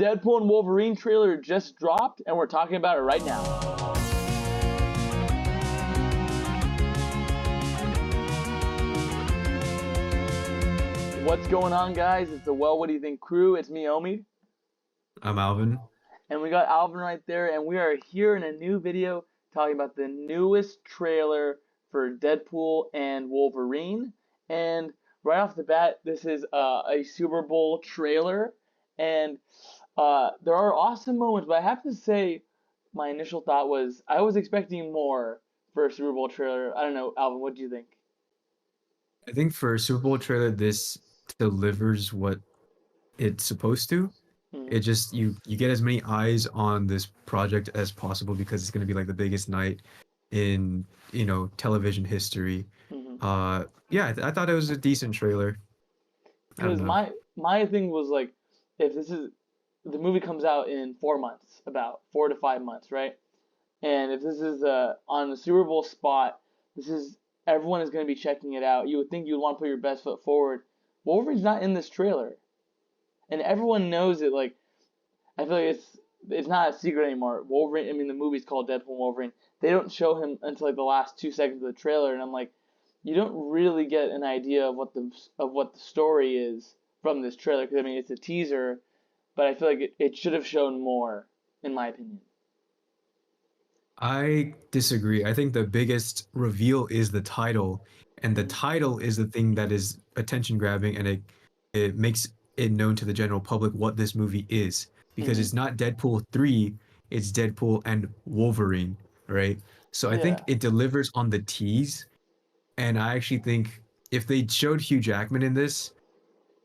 Deadpool and Wolverine trailer just dropped, and we're talking about it right now. What's going on, guys? It's the Well, What Do You Think crew. It's me, Omid. I'm Alvin. And we got Alvin right there, and we are here in a new video talking about the newest trailer for Deadpool and Wolverine. And right off the bat, this is a Super Bowl trailer, and there are awesome moments, but I have to say, my initial thought was I was expecting more for a Super Bowl trailer. I don't know, Alvin, what do you think? I think for a Super Bowl trailer, this delivers what it's supposed to. Mm-hmm. It just you get as many eyes on this project as possible because it's going to be like the biggest night in television history. Mm-hmm. Yeah, I thought it was a decent trailer. I don't Because know. my thing was like, if this is the movie comes out in 4 months, about 4 to 5 months, right? And if this is on the Super Bowl spot, this is everyone is going to be checking it out. You would think you'd want to put your best foot forward. Wolverine's not in this trailer, and everyone knows it. Like, I feel like it's not a secret anymore. Wolverine. I mean, the movie's called Deadpool and Wolverine. They don't show him until like the last 2 seconds of the trailer, and I'm like, you don't really get an idea of what the story is from this trailer. Because I mean, it's a teaser, but I feel like it should have shown more, in my opinion. I disagree. I think the biggest reveal is the title, and the Mm-hmm. title is the thing that is attention grabbing, and it makes it known to the general public what this movie is because Mm-hmm. it's not Deadpool 3, it's Deadpool and Wolverine, right? So I think Yeah. it delivers on the tease, and I actually think if they showed Hugh Jackman in this,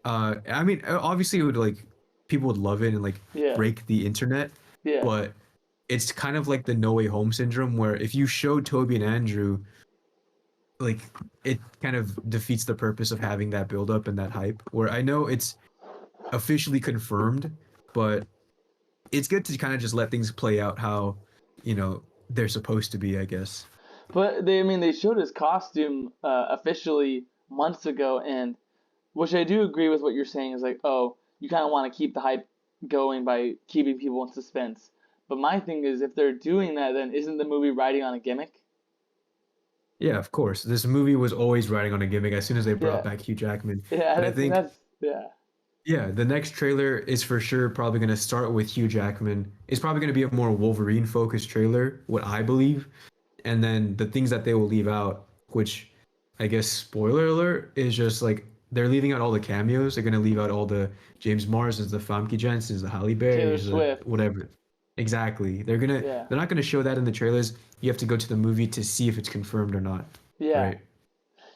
I mean, obviously it would like people would love it and like Yeah. break the internet, Yeah. but it's kind of like the No Way Home syndrome where if you show Toby and Andrew, like it kind of defeats the purpose of having that build up and that hype. Where I know it's officially confirmed, but it's good to kind of just let things play out how, they're supposed to be, I guess. But I mean, they showed his costume officially months ago, and which I do agree with what you're saying is like, oh, you kind of want to keep the hype going by keeping people in suspense. But my thing is, if they're doing that, then isn't the movie riding on a gimmick? Yeah, of course. This movie was always riding on a gimmick as soon as they brought Yeah, back Hugh Jackman. yeah, But I that's think, yeah. yeah, the next trailer is for sure probably going to start with Hugh Jackman. It's probably going to be a more Wolverine focused trailer, what I believe. And then the things that they will leave out, which I guess spoiler alert, is just like they're leaving out all the cameos. They're gonna leave out all the James Marsdens, the Famke Jensens, the Halle Taylor Berrys, the Swift. whatever. Exactly. Yeah, They're not gonna show that in the trailers. You have to go to the movie to see if it's confirmed or not. yeah, Right.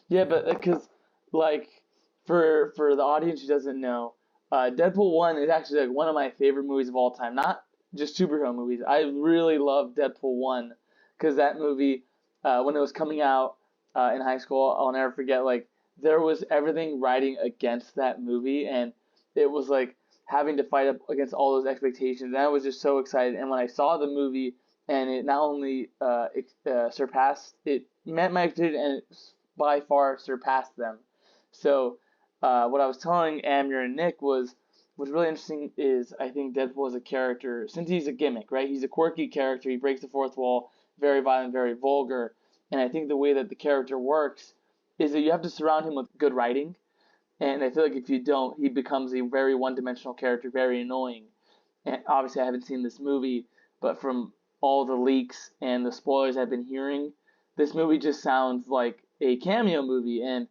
yeah. But because like for the audience who doesn't know, Deadpool one is actually like one of my favorite movies of all time. Not just superhero movies. I really love Deadpool one because that movie, when it was coming out in high school, I'll never forget. Like there was everything riding against that movie, and it was like having to fight up against all those expectations. And I was just so excited. And when I saw the movie, and it not only surpassed, it met my expectations, and it by far surpassed them. So what I was telling Amir and Nick was what's really interesting is I think Deadpool as a character, since he's a gimmick, right? He's a quirky character. He breaks the fourth wall, very violent, very vulgar. And I think the way that the character works is that you have to surround him with good writing. And I feel like if you don't, he becomes a very one-dimensional character, very annoying. And obviously, I haven't seen this movie, but from all the leaks and the spoilers I've been hearing, this movie just sounds like a cameo movie. And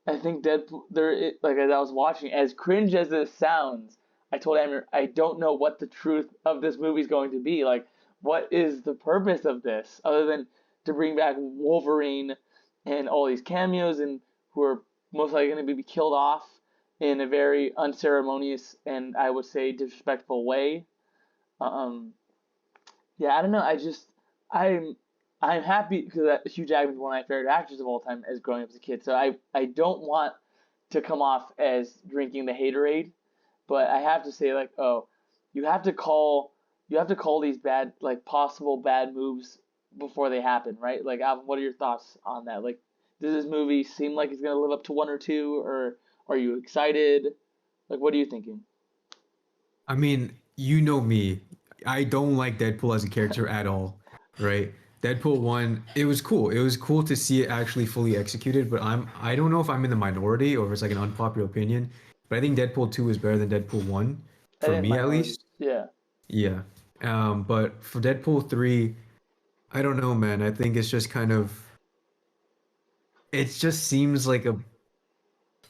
I think Deadpool, like as I was watching, as cringe as this sounds, I told Amber, I don't know what the truth of this movie is going to be. Like, what is the purpose of this other than to bring back Wolverine and all these cameos and who are most likely going to be killed off in a very unceremonious and I would say disrespectful way. Um, yeah, I don't know. I'm I'm happy because Hugh Jackman's one of my favorite actors of all time as growing up as a kid. So I don't want to come off as drinking the haterade, but I have to say like oh, you have to call you have to call these bad like possible bad moves before they happen, right? Like Alvin, what are your thoughts on that? Like, does this movie seem like it's gonna live up to one or two, or are you excited? Like, what are you thinking? I mean, you know me. I don't like Deadpool as a character at all, right? Deadpool 1, it was cool. It was cool to see it actually fully executed, but I don't know if I'm in the minority or if it's like an unpopular opinion, but I think Deadpool 2 is better than Deadpool 1 I for think me at minority. least. Yeah. Yeah. But for Deadpool 3, I don't know, man. I think it's just kind of it just seems like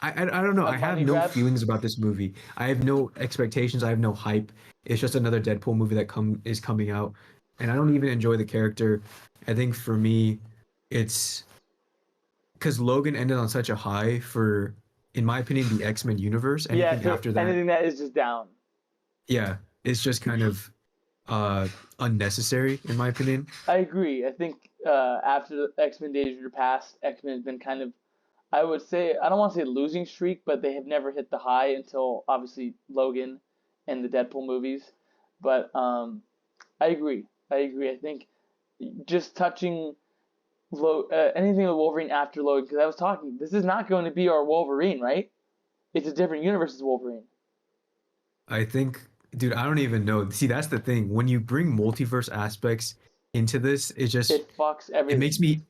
I don't know. A I have money no grab. feelings about this movie. I have no expectations. I have no hype. It's just another Deadpool movie that is coming out, and I don't even enjoy the character. I think for me, it's because Logan ended on such a high for, in my opinion, the X-Men universe. Yeah. Anything So after that, anything that is just down. yeah, it's just kind of uh unnecessary in my opinion. I agree. I think after the X-Men Days of Past, X-Men has been kind of, I would say, I don't want to say losing streak, but they have never hit the high until obviously Logan and the Deadpool movies. But I agree. I agree. I think just touching anything with Wolverine after Logan, because I was talking, this is not going to be our Wolverine, right? It's a different universe as Wolverine. I think, dude, I don't even know. See, that's the thing. When you bring multiverse aspects into this, It fucks it everything makes me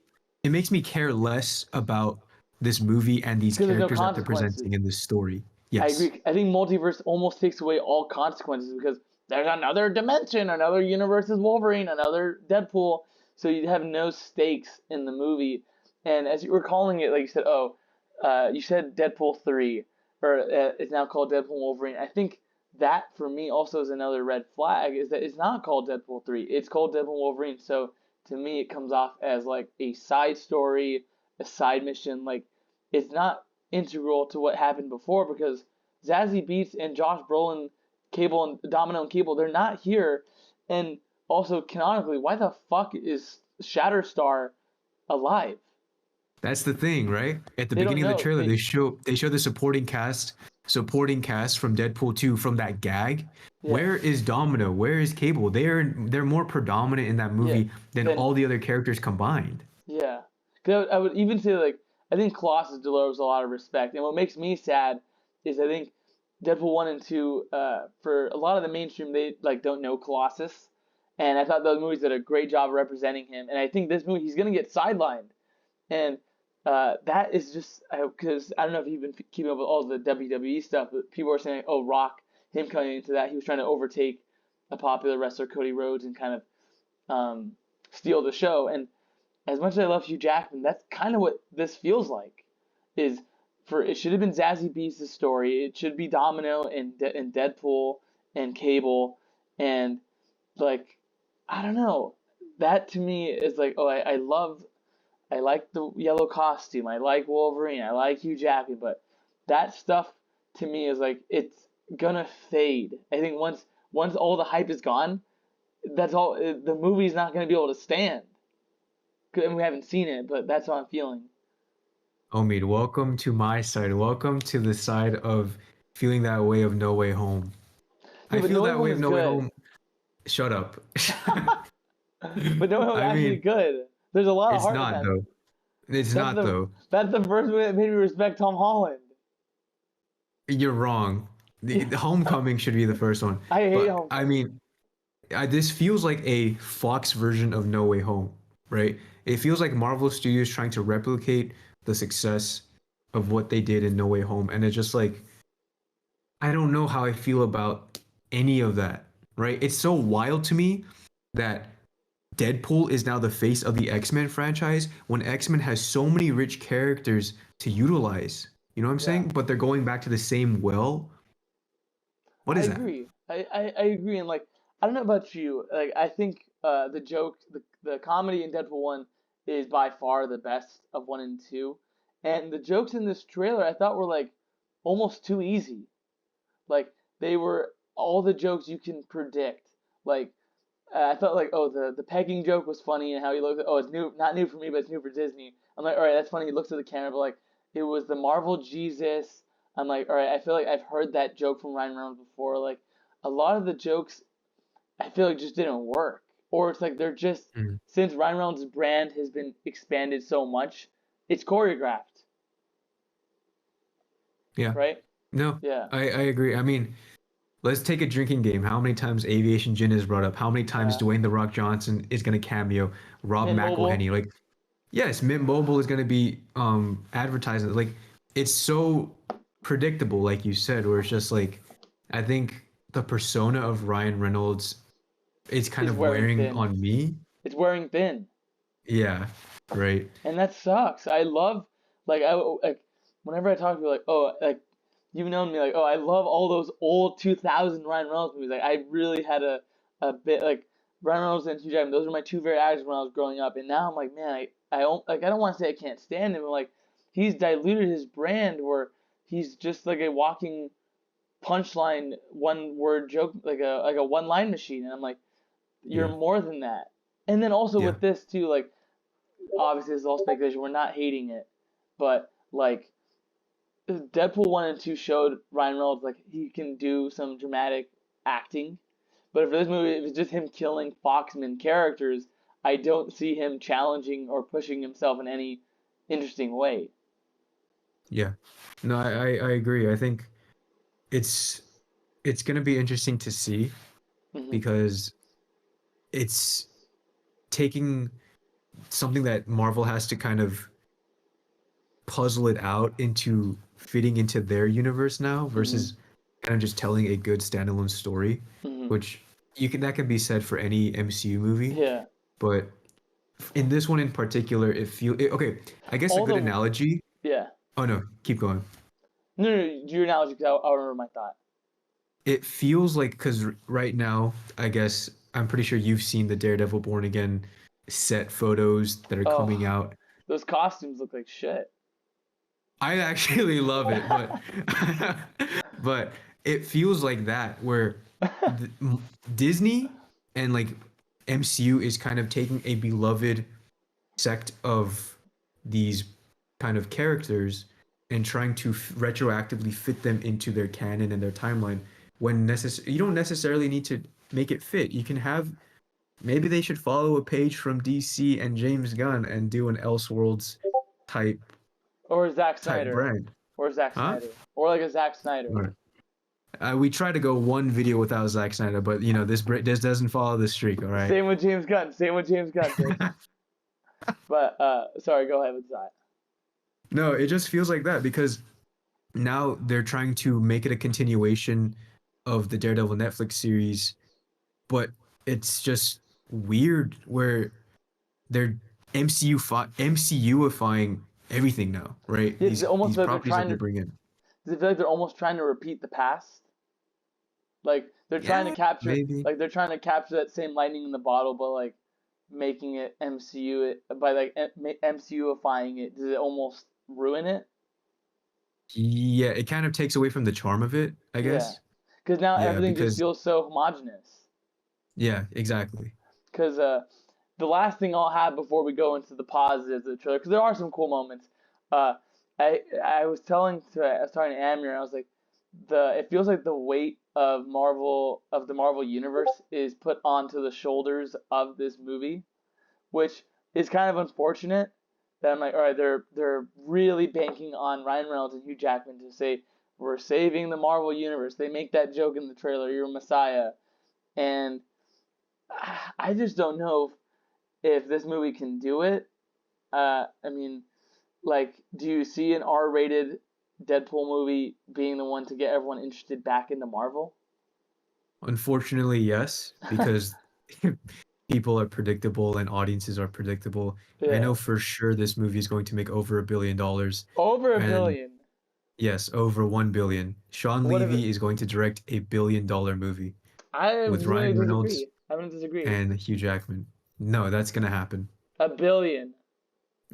it makes me care less about this movie and these because there's no characters that they're presenting consequences. in this story. I Yes. agree. I think multiverse almost takes away all consequences because there's another dimension, another universe is Wolverine, another Deadpool. So you have no stakes in the movie. And as you were calling it, like you said, you said Deadpool 3, or it's now called Deadpool and Wolverine. I think that for me also is another red flag is that it's not called Deadpool 3. It's called Deadpool and Wolverine. So to me, it comes off as like a side story, a side mission. Like it's not integral to what happened before because Zazie Beetz and Josh Brolin, Cable and Domino and Cable, they're not here. And also canonically, why the fuck is Shatterstar alive? That's the thing, right? At the They don't beginning of the know. trailer, they show the supporting cast from Deadpool 2 from that gag. Yeah, Where is Domino? Where is Cable? They're more predominant in that yeah. movie than Then all the other characters combined. yeah, because I would even say like I think Colossus deserves a lot of respect. And what makes me sad is I think Deadpool 1 and 2, for a lot of the mainstream, they like don't know Colossus, and I thought those movies did a great job representing him. And I think this movie he's gonna get sidelined. And that is just because I don't know if you've been keeping up with all the WWE stuff, but people are saying, "Oh, Rock, him coming into that, he was trying to overtake a popular wrestler, Cody Rhodes, and kind of steal the show." And as much as I love Hugh Jackman, that's kind of what this feels like. Is for it should have been Zazie Beetz' story. It should be Domino and Deadpool and Cable, and like I don't know. That to me is like, oh, I like the yellow costume. I like Wolverine. I like Hugh Jackman, but that stuff to me is like it's gonna fade. I think once all the hype is gone, that's all. The movie's not gonna be able to stand. And we haven't seen it, but that's how I'm feeling. Omid, welcome to my side. Welcome to the side of feeling that way of No Way Home. Yeah, I but feel No Way that way Home of is No Way good. Home. Shut up. But No Way Home is I actually mean, good. There's a lot of it's heart in not that. though. It's That's not the though. that's the first movie that made me respect Tom Holland. You're wrong. The Homecoming should be the first one. I hate But I Homecoming. mean, this feels like a Fox version of No Way Home, right? It feels like Marvel Studios trying to replicate the success of what they did in No Way Home, and it's just like I don't know how I feel about any of that, right? It's so wild to me that Deadpool is now the face of the X-Men franchise when X-Men has so many rich characters to utilize. You know what I'm Yeah. saying? But they're going back to the same well. What I is that? agree. I agree, and like I don't know about you. Like I think the joke, the comedy in Deadpool 1 is by far the best of 1 and 2, and the jokes in this trailer I thought were like almost too easy. Like they were all the jokes you can predict. Like I thought like oh the pegging joke was funny and how he looked at oh it's new not new for me but it's new for Disney. I'm like all right that's funny. He looks at the camera but like it was the Marvel Jesus. I'm like all right I feel like I've heard that joke from Ryan Reynolds before. Like a lot of the jokes I feel like just didn't work or it's like they're just Mm. since Ryan Reynolds' brand has been expanded so much it's choreographed Yeah. right No, yeah I agree. I mean, let's take a drinking game. How many times Aviation Gin is brought up? How many times Uh, Dwayne the Rock Johnson is gonna cameo? Rob Mint Mobile. McElhenney, like yes, Mint Mobile is gonna be advertising. Like it's so predictable, like you said, where it's just like I think the persona of Ryan Reynolds is kind Is of wearing wearing thin. on me. It's wearing thin. Yeah, right. And that sucks. I love like whenever I talk to people like you've known me like I love all those old 2000 Ryan Reynolds movies. Like I really had a bit like Ryan Reynolds and Hugh Jackman. Those were my two favorite actors when I was growing up. And now I'm like, man, I don't want to say I can't stand him, but like he's diluted his brand where he's just like a walking punchline one word joke like a one line machine. And I'm like, you're Yeah, more than that. And then also yeah, with this too, like obviously this is all speculation. We're not hating it, but like Deadpool 1 and 2 showed Ryan Reynolds like he can do some dramatic acting. But for this movie, if it's just him killing Foxman characters, I don't see him challenging or pushing himself in any interesting way. yeah. No, I agree. I think it's it's gonna be interesting to see Hmm. because it's taking something that Marvel has to kind of puzzle it out into fitting into their universe now Hmm. versus kind of just telling a good standalone story, Hmm. which you can that can be said for any MCU movie, Yeah. but in this one in particular, okay. I guess a All good the analogy. yeah. Oh no, keep going. No, do your analogy because I'll remember my thought. It feels like because right now, I guess I'm pretty sure you've seen the Daredevil Born Again set photos that are coming Oh, out. those costumes look like shit. I actually love it, but but it feels like that where Disney and like MCU is kind of taking a beloved sect of these kind of characters and trying to retroactively fit them into their canon and their timeline when you don't necessarily need to make it fit. You can have maybe they should follow a page from DC and James Gunn and do an Elseworlds type Or Zack type Snyder. brand. Or Zack Huh? Snyder. Or like a Zack Snyder. Right. We try to go one video without Zack Snyder, but you know this doesn't follow the streak. All right. Same with James Gunn. Same with James Gunn, bitch. But sorry, go ahead with that. No, it just feels like that because now they're trying to make it a continuation of the Daredevil Netflix series, but it's just weird where they're MCUifying everything now, right? It's almost These like they're properties that trying they to. bring in. Does it feel like they're almost trying to repeat the past? Like Yeah, maybe. they're trying to capture that same lightning in the bottle, but like making it MCU it by like MCUifying it. Does it almost ruin it? Yeah, it kind of takes away from the charm of it, I Yeah, guess. because now Yeah, everything just because feels so homogenous. yeah, exactly. Because the last thing I'll have before we go into the positives of the trailer, because there are some cool moments. Uh, I was I was talking to Amir, I was like, the it feels like the weight of the Marvel universe is put onto the shoulders of this movie, which is kind of unfortunate. That I'm like, all right, they're really banking on Ryan Reynolds and Hugh Jackman to say we're saving the Marvel universe. They make that joke in the trailer, "You're a Messiah," and I just don't know if this movie can do it. I mean, like, do you see an R-rated Deadpool movie being the one to get everyone interested back into Marvel? Unfortunately, yes, because people are predictable and audiences are predictable. I Yeah, know for sure this movie is going to make over $1 billion. over a And billion. yes, over 1 billion. Sean What if Levy is going to direct $1 billion movie I with was gonna Ryan Reynolds disagree? I'm gonna disagree. and Hugh Jackman. No, that's gonna happen. A billion.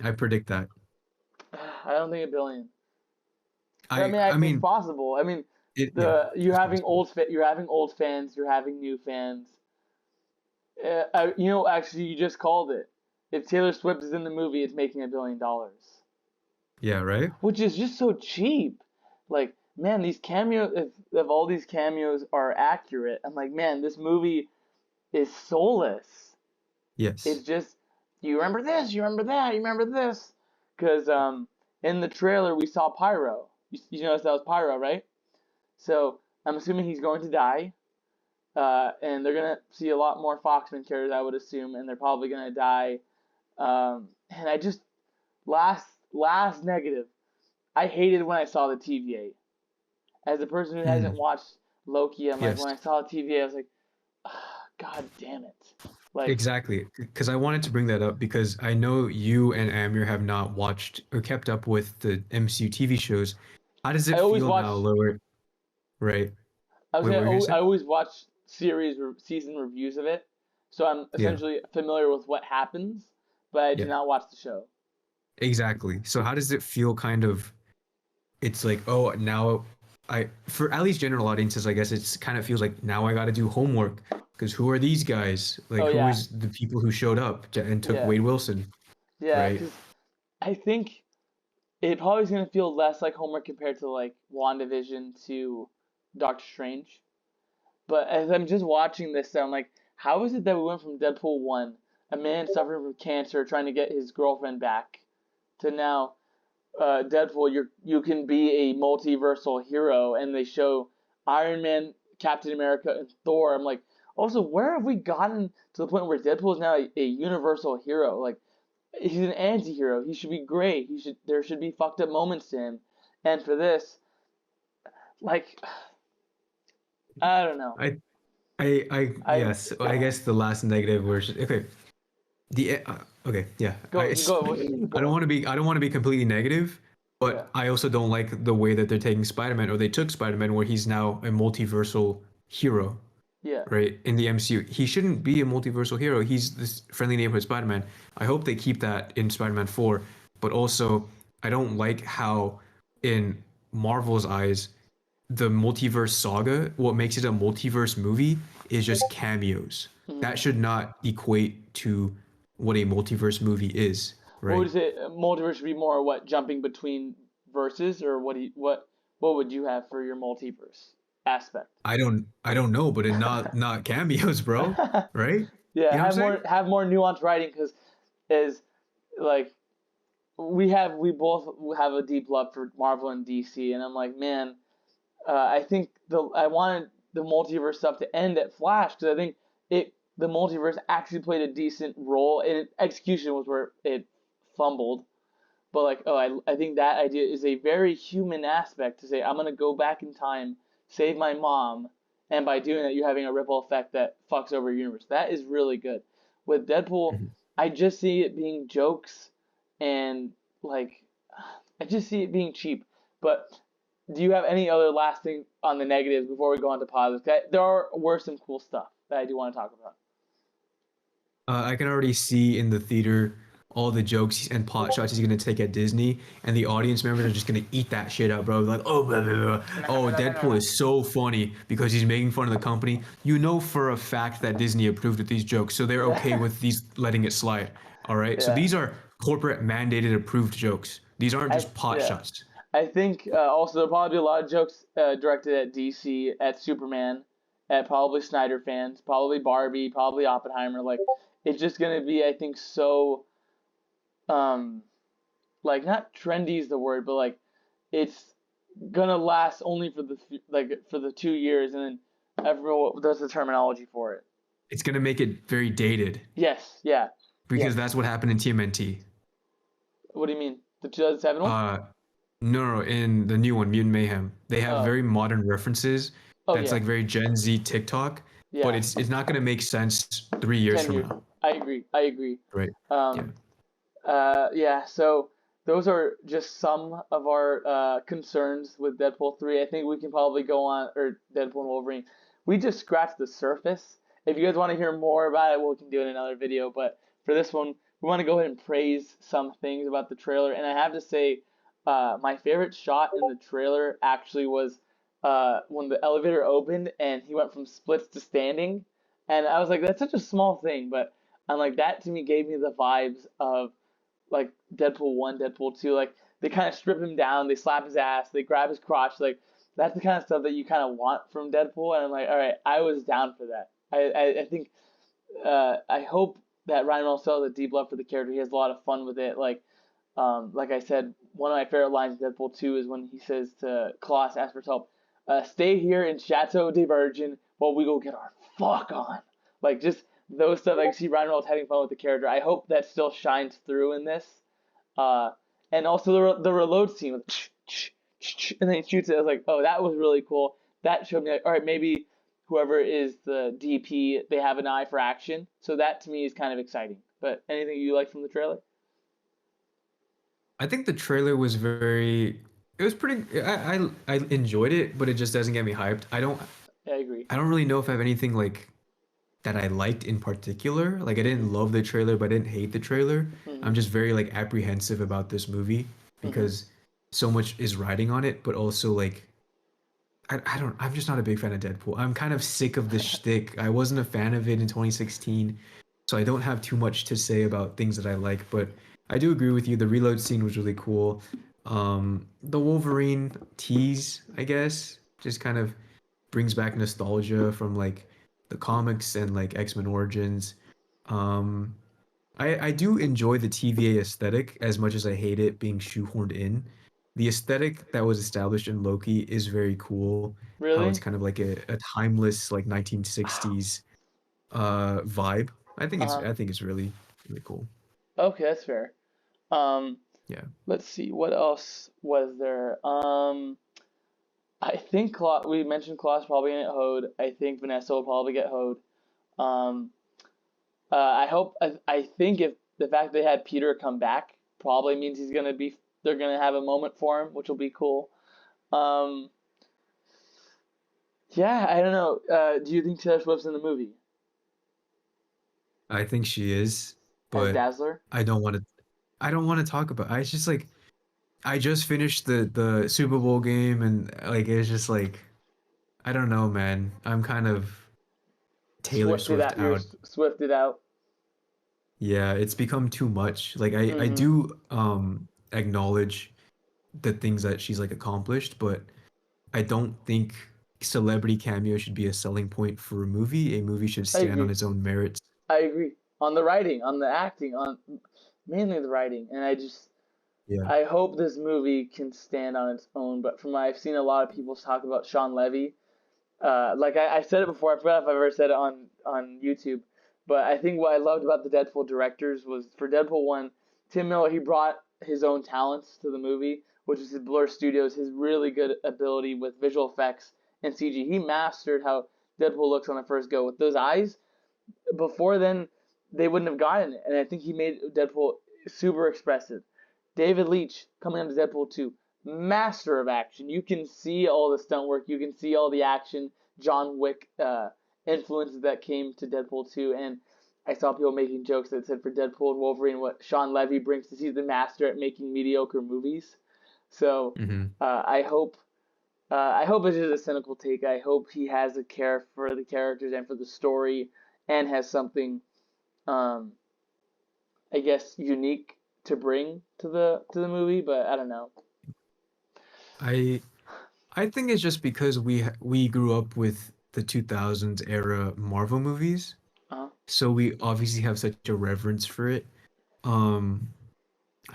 I predict that. I don't think a billion. I I mean, I it's mean possible. I mean, yeah, the it's possible. you're having old fans, you're having new fans. Actually, you just called it. If Taylor Swift is in the movie, it's making $1 billion, Yeah, right? which is just so cheap. Like, man, these cameos, if all these cameos are accurate, I'm like, man, this movie is soulless. It's Yes. just, you remember this, you remember that, you remember this, because in the trailer we saw Pyro. You noticed that was Pyro, right? So I'm assuming he's going to die. And they're gonna see a lot more Foxman characters, I would assume, and they're probably gonna die. And I just last negative. I hated when I saw the TVA. As a person who hasn't Mm, watched Loki, I'm like, yes, when I saw the TVA, I was like, God damn it! Like, exactly. Because I wanted to bring that up because I know you and Amir have not watched or kept up with the MCU TV shows. How does I it always feel watch. now, Lower? Right. I was Wait, what gonna. were you gonna I say? always watch season reviews of it, so I'm Yeah. essentially familiar with what happens, but I do Yeah. not watch the show. Exactly. So how does it feel kind of it's like, oh, now for at least general audiences, I guess it's kind of feels like now I got to do homework because who are these guys? Like Oh who yeah, is the people who showed up and took yeah, Wade Wilson, yeah. right? Because I think it probably is gonna feel less like homework compared to like WandaVision to Doctor Strange. But as I'm just watching this, I'm like, how is it that we went from Deadpool 1, a man suffering from cancer trying to get his girlfriend back, to now Deadpool, you can be a multiversal hero, and they show Iron Man, Captain America, and Thor. I'm like, also, where have we gotten to the point where Deadpool is now a universal hero? Like, he's an anti-hero. He should be great. There should be fucked up moments to him. And for this, like, I don't know. I I yes, I guess the last negative was okay. The okay, yeah. I don't go. want to be completely negative, Yeah, but I also don't like the way that they're taking Spider-Man or they took Spider-Man where he's now a multiversal hero, yeah. right? In the MCU. He shouldn't be a multiversal hero. He's this friendly neighborhood Spider-Man. I hope they keep that in Spider-Man 4, but also I don't like how in Marvel's eyes the multiverse saga, what makes it a multiverse movie is just cameos. Mm-hmm. That should not equate to what a multiverse movie is, What would right? you say? Multiverse should be more what jumping between verses, or what would you have for your multiverse aspect? I don't know, but it not cameos, bro. Right? Yeah, You know what I'm saying? have more nuanced writing because is like we both have a deep love for Marvel and DC, and I'm like, man, I think I wanted the multiverse stuff to end at Flash because I think the multiverse actually played a decent role, and execution was where it fumbled. But like, oh, I think that idea is a very human aspect to say I'm gonna go back in time, save my mom, and by doing that, you're having a ripple effect that fucks over your universe. That is really good. With Deadpool, Mhm. I just see it being jokes, and like, I just see it being cheap. But do you have any other last thing on the negatives before we go on to positives? There were some cool stuff that I do want to talk about. I can already see in the theater all the jokes and pot shots he's gonna take at Disney, and the audience members are just gonna eat that shit up, bro. Like, oh, blah, blah, blah. Oh, Deadpool is so funny because he's making fun of the company. You know for a fact that Disney approved of these jokes, so they're okay Yeah, with these letting it slide. All right, so yeah. these are corporate mandated approved jokes. These aren't I just pot yeah. shots. I think also there'll probably be a lot of jokes directed at DC, at Superman, at probably Snyder fans, probably Barbie, probably Oppenheimer. Like it's just gonna be, I think, so um like not trendy is the word, but like it's gonna last only for for the 2 years, and then everyone does the terminology for it. It's gonna make it very dated Yes, yeah, because yes. that's what happened in TMNT. What do you mean? The 2007 one? Uh, no, in the new one, Mutant Mayhem, they have Oh, very modern references. oh That's yeah, like very Gen Z TikTok, but yeah. it's not gonna make sense 3 years 10 from years. now, I agree. I agree. right? Yeah. Um, yeah, so those are just some of our concerns with Deadpool 3. I think we can probably go on, or Deadpool and Wolverine. We just scratched the surface. If you guys want to hear more about it, we can do it in another video. But for this one, we want to go ahead and praise some things about the trailer. And I have to say, my favorite shot in the trailer actually was when the elevator opened and he went from splits to standing. And I was like, that's such a small thing, but I'm like, that to me gave me the vibes of like Deadpool 1, Deadpool 2. Like they kind of strip him down, they slap his ass, they grab his crotch. Like that's the kind of stuff that you kind of want from Deadpool. And I'm like, all right, I was down for that. I think I hope that Ryan Reynolds still has a deep love for the character. He has a lot of fun with it. Like I said, one of my favorite lines in Deadpool 2 is when he says to Colossus, ask for help. stay here in Chateau de Virgin while we go get our fuck on. Like just those stuff. Like see Ryan Reynolds having fun with the character. I hope that still shines through in this. Uh, and also the reload scene with and then he shoots it. I was like, oh, that was really cool. That showed me like, all right, maybe whoever is the DP, they have an eye for action. So that to me is kind of exciting. But anything you like from the trailer? I think the trailer was very. It was pretty. I enjoyed it, but it just doesn't get me hyped. I agree. I don't really know if I have anything like that I liked in particular. Like I didn't love the trailer, but I didn't hate the trailer. Mm-hmm. I'm just very like apprehensive about this movie Mm-hmm. because so much is riding on it, but also like I don't I'm just not a big fan of Deadpool. I'm kind of sick of the shtick. I wasn't a fan of it in 2016, so I don't have too much to say about things that I like, but I do agree with you. The reload scene was really cool. The Wolverine tease, I guess, just kind of brings back nostalgia from like the comics and like X-Men Origins. Um, I do enjoy the TVA aesthetic as much as I hate it being shoehorned in. The aesthetic that was established in Loki is very cool. How it's Really? kind of like a timeless like 1960s vibe. Uh-huh. I think it's really really cool. Okay, that's fair. Um, Yeah. let's see, what else was there? I think we mentioned Claw's probably gonna get hoed. I think Vanessa will probably get hoed. Um, I think if the fact they had Peter come back probably means they're gonna have a moment for him, which will be cool. Um, yeah, I don't know. Do you think Taylor Swift's in the movie I think she is, as but Dazzler? I don't want to I don't want to talk about I just like I just finished the Super Bowl game and like it's just like I don't know, man. I'm kind of Taylor Swifted Swift out. You're out. Swifted out. Yeah, it's become too much. Like I Mm-hmm. do acknowledge the things that she's like accomplished, but I don't think celebrity cameo should be a selling point for a movie. A movie should I stand on agree. its own merits. I agree. On the writing, on the acting, on mainly the writing, and Yeah. I hope this movie can stand on its own. But from I've seen a lot of people talk about Sean Levy. Like I said it before, I forgot if I've ever said it on YouTube. But I think what I loved about the Deadpool directors was for Deadpool one, Tim Miller he brought his own talents to the movie, which is his Blur Studios, his really good ability with visual effects and CG. He mastered how Deadpool looks on the first go with those eyes. Before then, they wouldn't have gotten it, and I think he made Deadpool super expressive. David Leitch coming on to Deadpool 2, master of action. You can see all the stunt work, you can see all the action, John Wick influences that came to Deadpool 2, and I saw people making jokes that said for Deadpool and Wolverine what Sean Levy brings to he's the master at making mediocre movies. So Hmm. I hope it's just a cynical take. I hope he has a care for the characters and for the story, and has something, um, I guess, unique to bring to the movie. But I don't know. I I think it's just because we grew up with the 2000s era Marvel movies, Uh, so we obviously have such a reverence for it. Um,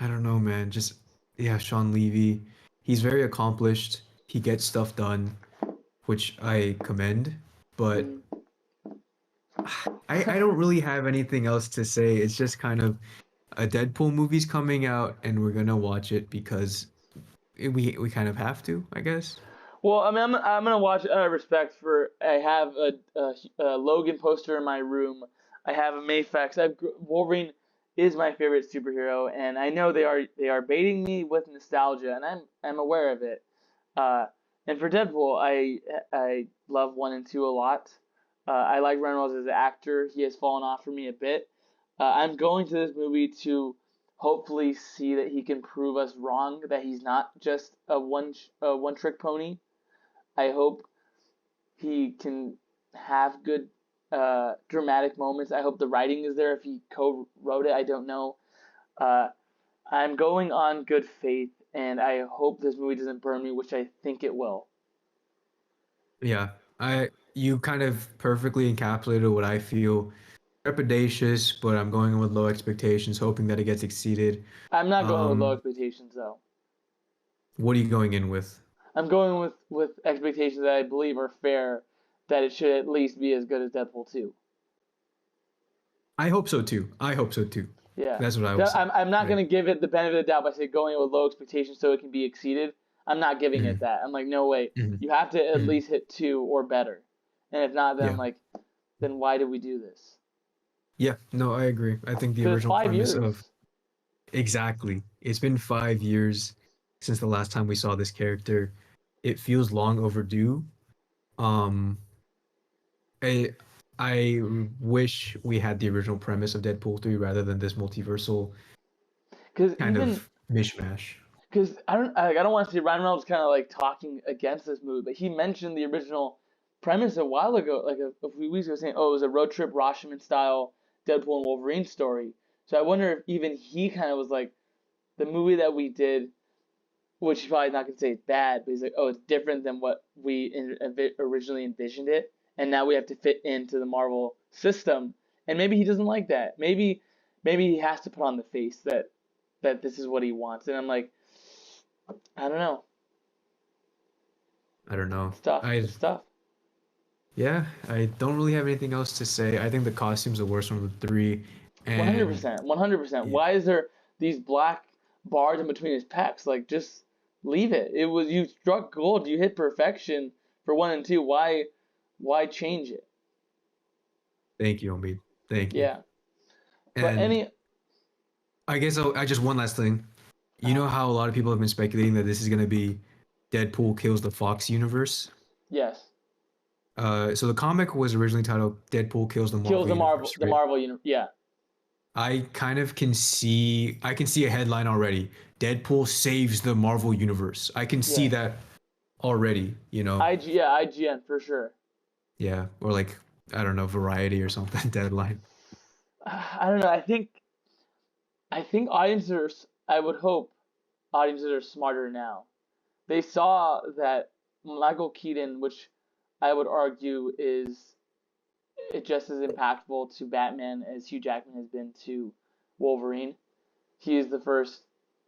I don't know, man. Just yeah, Sean Levy, he's very accomplished. He gets stuff done, which I commend, but mm, I don't really have anything else to say. It's just kind of a Deadpool movie's coming out and we're gonna watch it because we kind of have to, I guess. well, I mean, I'm gonna watch out of respect for. I have a Logan poster in my room. I have a Mayfax. Wolverine is my favorite superhero, and I know they are baiting me with nostalgia, and I'm aware of it. Uh, and for Deadpool, I love one and two a lot. I like Ryan Reynolds as an actor. He has fallen off for me a bit. I'm going to this movie to hopefully see that he can prove us wrong, that he's not just a one trick pony. I hope he can have good dramatic moments. I hope the writing is there if he co-wrote it. I don't know. Uh, I'm going on good faith, and I hope this movie doesn't burn me, which I think it will. Yeah, I you kind of perfectly encapsulated what I feel. Trepidatious, but I'm going in with low expectations, hoping that it gets exceeded. I'm not going with low Um, expectations though. what are you going in with? I'm going with expectations that I believe are fair, that it should at least be as good as Deadpool 2. I hope so too. I hope so too. Yeah. That's what I would say. I'm not Right. going to give it the benefit of the doubt by saying going in with low expectations so it can be exceeded. I'm not giving it Mhm. that. I'm like, no way. Mhm. You have to at Mhm. least hit 2 or better. And if not, then I'm Yeah. like, then why did we do this? Yeah. No, I agree. I think the Because it's original 5 years. premise of exactly. It's been 5 years since the last time we saw this character. It feels long overdue. Um, I I wish we had the original premise of Deadpool 3 rather than this multiversal Because kind even of mishmash. because I don't want to say Ryan Reynolds kind of like talking against this movie, but he mentioned the original premise a while ago, like a few weeks ago, saying, "Oh, it was a road trip Rashomon style Deadpool and Wolverine story." So I wonder if even he kind of was like the movie that we did, which he's probably not gonna say it's bad, but he's like, "Oh, it's different than what we originally envisioned it, and now we have to fit into the Marvel system." And maybe he doesn't like that. Maybe he has to put on the face that this is what he wants. And I'm like, I don't know. I don't know. It's tough. I It's tough. Yeah, I don't really have anything else to say. I think the costume's the worst one of the three, and 100%. 100%. yeah, Why is there these black bars in between his pecs? Like, just leave it. It was you struck gold. You hit perfection for 1 and 2. Why change it? thank you, Omid. Thank you. Yeah. But And any. I guess I just one last thing. You know how a lot of people have been speculating that this is gonna be Deadpool kills the Fox universe? Yes. So the comic was originally titled Deadpool kills the Kills Marvel the Marvel. universe, The right? Marvel universe. Yeah. I kind of I can see a headline already. Deadpool saves the Marvel universe. I can see Yes. that already, you know. Yeah, IGN for sure. Yeah, or like I don't know, Variety or something deadline. I don't know. I think audiences are. I would hope audiences are smarter now. They saw that Michael Keaton, which I would argue is just as impactful to Batman as Hugh Jackman has been to Wolverine. He is the first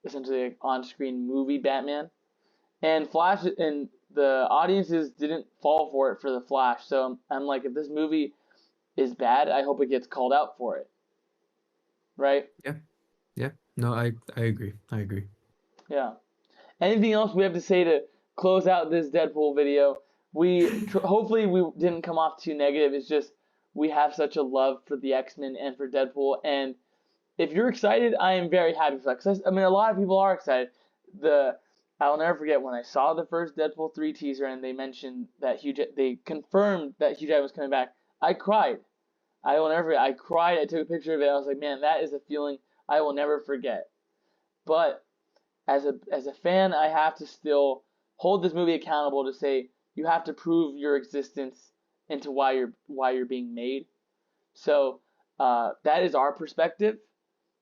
essentially like, on-screen movie Batman, and Flash and the audiences didn't fall for it for the Flash. So I'm like, if this movie is bad, I hope it gets called out for it, right? Yeah, yeah. No, I agree. I agree. Yeah. Anything else we have to say to close out this Deadpool video? Hopefully we didn't come off too negative. It's just we have such a love for the X-Men and for Deadpool, and if you're excited, I am very happy for that. 'Cause I mean, a lot of people are excited. I'll never forget when I saw the first Deadpool 3 teaser and they mentioned that they confirmed that Hugh Jackman was coming back. I cried. I will never forget. I cried. I took a picture of it. I was like, man, that is a feeling I will never forget. But as a fan, I have to still hold this movie accountable to say you have to prove your existence into why you're being made. So that is our perspective.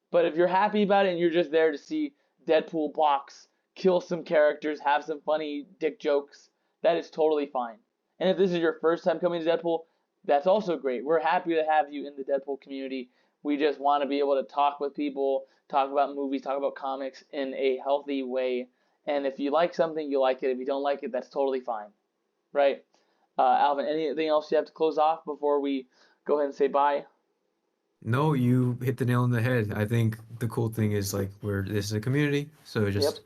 But if you're happy about it and you're just there to see Deadpool box, kill some characters, have some funny dick jokes, that is totally fine. And if this is your first time coming to Deadpool, that's also great. We're happy to have you in the Deadpool community. We just want to be able to talk with people, talk about movies, talk about comics in a healthy way. And if you like something, you like it. If you don't like it, that's totally fine. Right? Alvin, anything else you have to close off before we go ahead and say bye? No, you hit the nail on the head. I think the cool thing is like this is a community, so Yep. just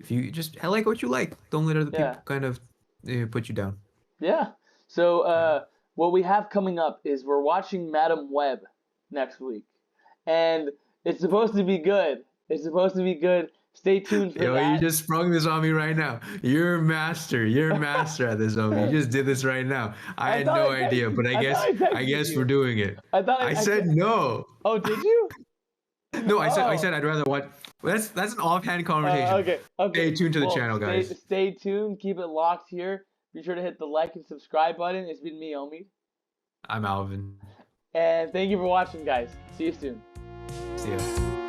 if you just I like what you like, don't let other Yeah. people kind of put you down. Yeah. So Yeah. what we have coming up is we're watching Madam Web next week, and it's supposed to be good. It's supposed to be good. Stay tuned for Yo, you that. just sprung this on me right now. You're a master. You're a master at this, homie. You just did this right now. I I had thought no I idea, texted. but I thought I I texted guess we're you. doing it. I thought I I said said. no. Oh, did you? No, I Oh. said I'd rather watch. That's an offhand conversation. Okay. Okay. Stay tuned to the Well, channel, stay guys. stay tuned. Keep it locked here. Be sure to hit the like and subscribe button. It's been me, Omi, I'm Alvin. and thank you for watching, guys. See you soon. See ya.